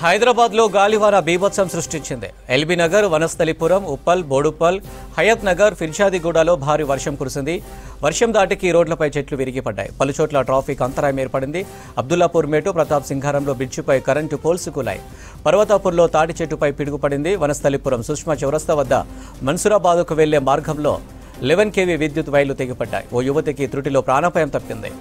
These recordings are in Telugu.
హైదరాబాద్లో గాలివాన బీభత్సం సృష్టించింది. ఎల్బీ నగర్, వనస్థలిపురం, ఉప్పల్, బోడుప్పల్, హయత్ నగర్, ఫిర్షాదిగూడలో భారీ వర్షం కురిసింది. వర్షం దాటికి రోడ్లపై చెట్లు విరిగిపడ్డాయి. పలుచోట్ల ట్రాఫిక్ అంతరాయం ఏర్పడింది. అబ్దుల్లాపూర్ మేటు, ప్రతాప్ సింగారంలో బ్రిడ్జిపై కరెంటు పోల్స్ కూలాయి. పర్వతాపూర్లో తాటి చెట్టుపై పిడుగుపడింది. వనస్థలిపురం సుష్మా చౌరస్తా వద్ద మన్సూరాబాద్కు వెళ్లే మార్గంలో 11 kV విద్యుత్ వైర్లు తెగిపడ్డాయి. ఓ యువతికి త్రుటిలో ప్రాణాపాయం తప్పింది.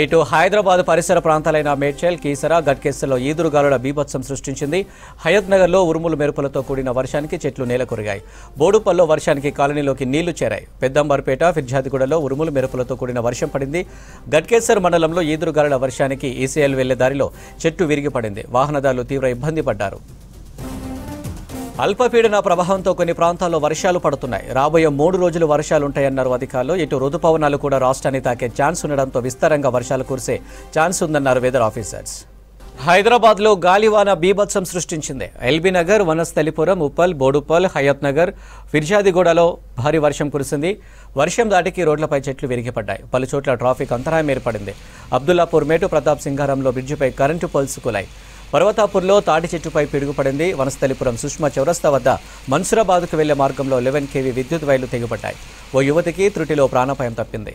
ఇటు హైదరాబాద్ పరిసర ప్రాంతాలైన మేడ్చల్, కీసర, గట్కేసర్లో ఈదురుగాలుల బీభత్సం సృష్టించింది. హయత్ నగర్లో ఉరుములు మెరుపులతో కూడిన వర్షానికి చెట్లు నేలకొరిగాయి. బోడుపల్లో వర్షానికి కాలనీలోకి నీళ్లు చేరాయి. పెద్దంబర్పేట, ఫిర్జాదిగూడలో ఉరుములు మెరుపులతో కూడిన వర్షం పడింది. గట్కేసర్ మండలంలో ఈదురుగాలుల వర్షానికి ఈసీఎల్ వెళ్లే దారిలో చెట్టు విరిగిపడింది. వాహనదారులు తీవ్ర ఇబ్బంది పడ్డారు. అల్పపీడన ప్రభావంతో కొన్ని ప్రాంతాల్లో వర్షాలు పడుతున్నాయి. రాబోయే 3 రోజులు వర్షాలుంటాయన్నారు అధికారులు. ఇటు రుతుపవనాలు కూడా రాష్ట్రాన్ని తాకే ఛాన్స్ ఉండడంతో విస్తారంగా వర్షాలు కురిసే ఛాన్స్ ఉందన్నారు వెదర్ ఆఫీసర్స్. హైదరాబాద్లో గాలివాన బీభత్సం సృష్టించింది. ఎల్బీ నగర్, వనస్థలిపురం, ఉప్పల్, బోడుప్పల్, హయత్ నగర్, ఫిర్షాదిగూడలో భారీ వర్షం కురిసింది. వర్షం దాటికి రోడ్లపై చెట్లు విరిగిపడ్డాయి. పలుచోట్ల ట్రాఫిక్ అంతరాయం ఏర్పడింది. అబ్దుల్లాపూర్ మేటు, ప్రతాప్ సింగారంలో బ్రిడ్జిపై కరెంటు పోల్స్ కూలాయి. పర్వతాపూర్లో తాటి చెట్టుపై పిడుగుపడింది. వనస్థలిపురం సుష్మా చౌరస్తా వద్ద మన్సూరాబాద్కు వెళ్లే మార్గంలో 11 kV విద్యుత్ వైర్లు తెగిపడ్డాయి. ఓ యువతికి త్రుటిలో ప్రాణాపాయం తప్పింది.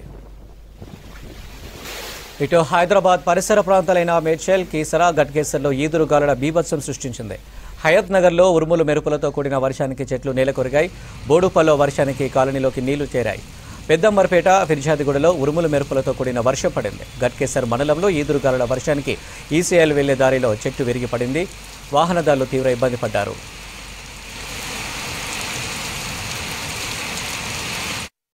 ఇటు హైదరాబాద్ పరిసర ప్రాంతాలైన మేడ్చల్, కీసర, గట్కేసర్లో ఈదురుగాలుల బీభత్సం సృష్టించింది. హయత్ నగర్లో ఉరుములు మెరుపులతో కూడిన వర్షానికి చెట్లు నేలకొరిగాయి. బోడుపల్లో వర్షానికి కాలనీలోకి నీళ్లు చేరాయి. పెద్దంబర్పేట, ఫిర్జాదిగూడలో ఉరుములు మెరుపులతో కూడిన వర్షం పడింది. గట్కేసర్ మండలంలో ఈదురుగాలుల వర్షానికి ఈసీఎల్ వెళ్లే దారిలో చెట్టు విరిగిపడింది. వాహనదారులు తీవ్ర ఇబ్బంది పడ్డారు.